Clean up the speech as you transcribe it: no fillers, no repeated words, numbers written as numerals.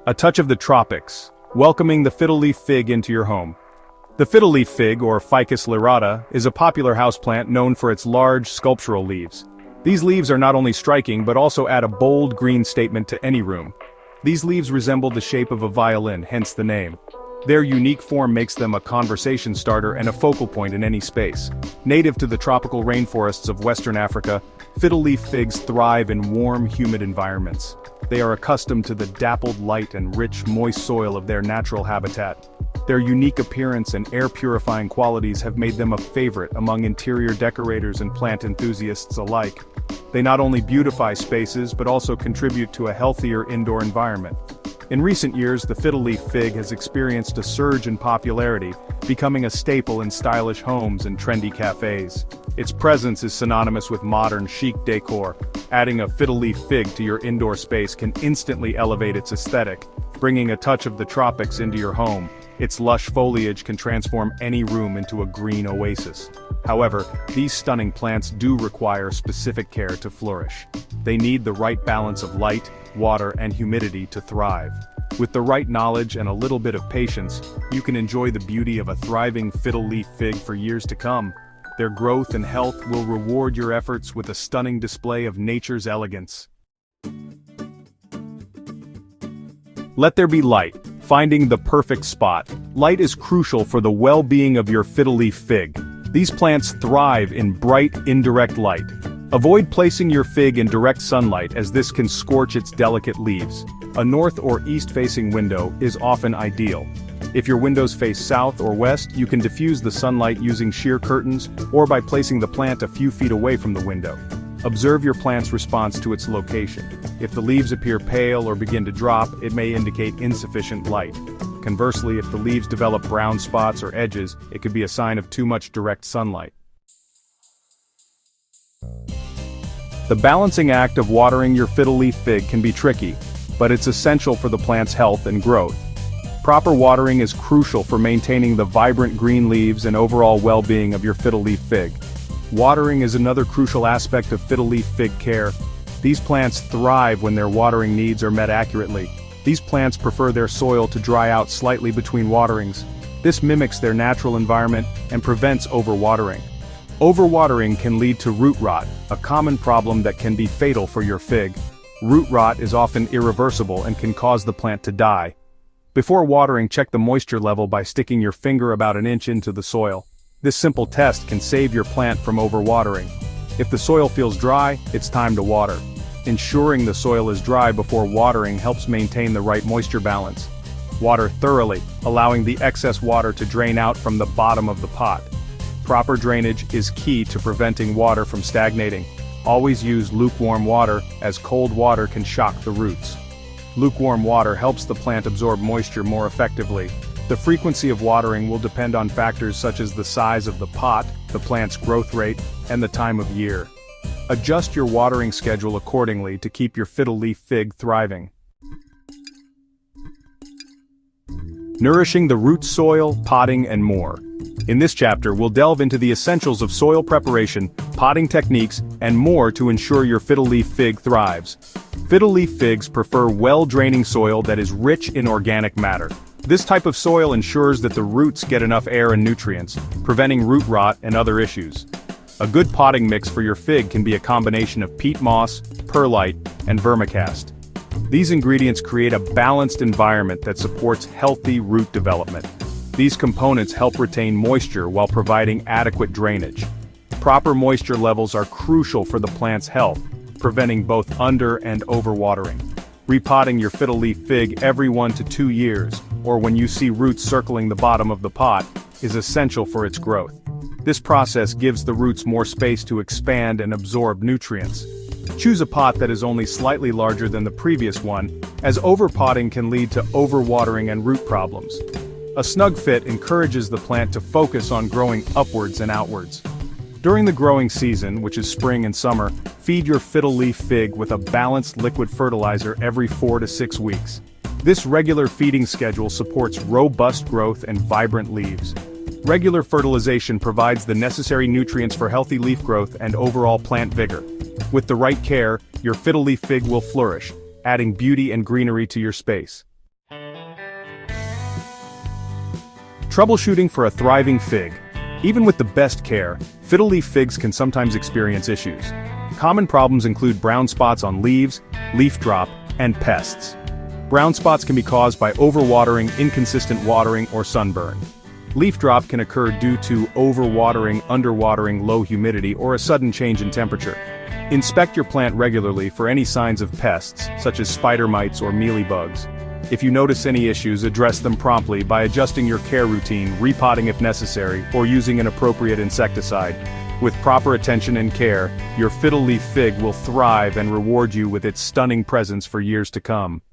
A touch of the tropics, welcoming the fiddle leaf fig into your home. The fiddle leaf fig, or Ficus lyrata, is a popular houseplant known for its large, sculptural leaves. These leaves are not only striking but also add a bold green statement to any room. These leaves resemble the shape of a violin, hence the name. Their unique form makes them a conversation starter and a focal point in any space. Native to the tropical rainforests of Western Africa, fiddle leaf figs thrive in warm, humid environments. They are accustomed to the dappled light and rich, moist soil of their natural habitat. Their unique appearance and air-purifying qualities have made them a favorite among interior decorators and plant enthusiasts alike. They not only beautify spaces but also contribute to a healthier indoor environment. In recent years, the fiddle leaf fig has experienced a surge in popularity, becoming a staple in stylish homes and trendy cafes. Its presence is synonymous with modern, chic decor. Adding a fiddle leaf fig to your indoor space can instantly elevate its aesthetic, bringing a touch of the tropics into your home. Its lush foliage can transform any room into a green oasis. However, these stunning plants do require specific care to flourish. They need the right balance of light, water, and humidity to thrive. With the right knowledge and a little bit of patience, you can enjoy the beauty of a thriving fiddle leaf fig for years to come. Their growth and health will reward your efforts with a stunning display of nature's elegance. Let there be light. Finding the perfect spot. Light is crucial for the well-being of your fiddle leaf fig. These plants thrive in bright, indirect light. Avoid placing your fig in direct sunlight as this can scorch its delicate leaves. A north or east-facing window is often ideal. If your windows face south or west, you can diffuse the sunlight using sheer curtains or by placing the plant a few feet away from the window. Observe your plant's response to its location. If the leaves appear pale or begin to drop, it may indicate insufficient light. Conversely, if the leaves develop brown spots or edges, it could be a sign of too much direct sunlight. The balancing act of watering your fiddle leaf fig can be tricky, but it's essential for the plant's health and growth. Proper watering is crucial for maintaining the vibrant green leaves and overall well-being of your fiddle leaf fig. Watering is another crucial aspect of fiddle leaf fig care. These plants thrive when their watering needs are met accurately. These plants prefer their soil to dry out slightly between waterings. This mimics their natural environment and prevents overwatering. Overwatering can lead to root rot, a common problem that can be fatal for your fig. Root rot is often irreversible and can cause the plant to die. Before watering, check the moisture level by sticking your finger about an inch into the soil. This simple test can save your plant from overwatering. If the soil feels dry, it's time to water. Ensuring the soil is dry before watering helps maintain the right moisture balance. Water thoroughly, allowing the excess water to drain out from the bottom of the pot. Proper drainage is key to preventing water from stagnating. Always use lukewarm water, as cold water can shock the roots. Lukewarm water helps the plant absorb moisture more effectively. The frequency of watering will depend on factors such as the size of the pot, the plant's growth rate, and the time of year. Adjust your watering schedule accordingly to keep your fiddle leaf fig thriving. Nourishing the root soil, potting, and more. In this chapter, we'll delve into the essentials of soil preparation, potting techniques, and more to ensure your fiddle leaf fig thrives. Fiddle leaf figs prefer well-draining soil that is rich in organic matter. This type of soil ensures that the roots get enough air and nutrients, preventing root rot and other issues. A good potting mix for your fig can be a combination of peat moss, perlite, and vermicast. These ingredients create a balanced environment that supports healthy root development. These components help retain moisture while providing adequate drainage. Proper moisture levels are crucial for the plant's health, preventing both under- and overwatering. Repotting your fiddle leaf fig every 1 to 2 years, or when you see roots circling the bottom of the pot, is essential for its growth. This process gives the roots more space to expand and absorb nutrients. Choose a pot that is only slightly larger than the previous one, as overpotting can lead to overwatering and root problems. A snug fit encourages the plant to focus on growing upwards and outwards. During the growing season, which is spring and summer, feed your fiddle leaf fig with a balanced liquid fertilizer every 4 to 6 weeks. This regular feeding schedule supports robust growth and vibrant leaves. Regular fertilization provides the necessary nutrients for healthy leaf growth and overall plant vigor. With the right care, your fiddle leaf fig will flourish, adding beauty and greenery to your space. Troubleshooting for a thriving fig. Even with the best care, fiddle leaf figs can sometimes experience issues. Common problems include brown spots on leaves, leaf drop, and pests. Brown spots can be caused by overwatering, inconsistent watering, or sunburn. Leaf drop can occur due to overwatering, underwatering, low humidity, or a sudden change in temperature. Inspect your plant regularly for any signs of pests, such as spider mites or mealybugs. If you notice any issues, address them promptly by adjusting your care routine, repotting if necessary, or using an appropriate insecticide. With proper attention and care, your fiddle leaf fig will thrive and reward you with its stunning presence for years to come.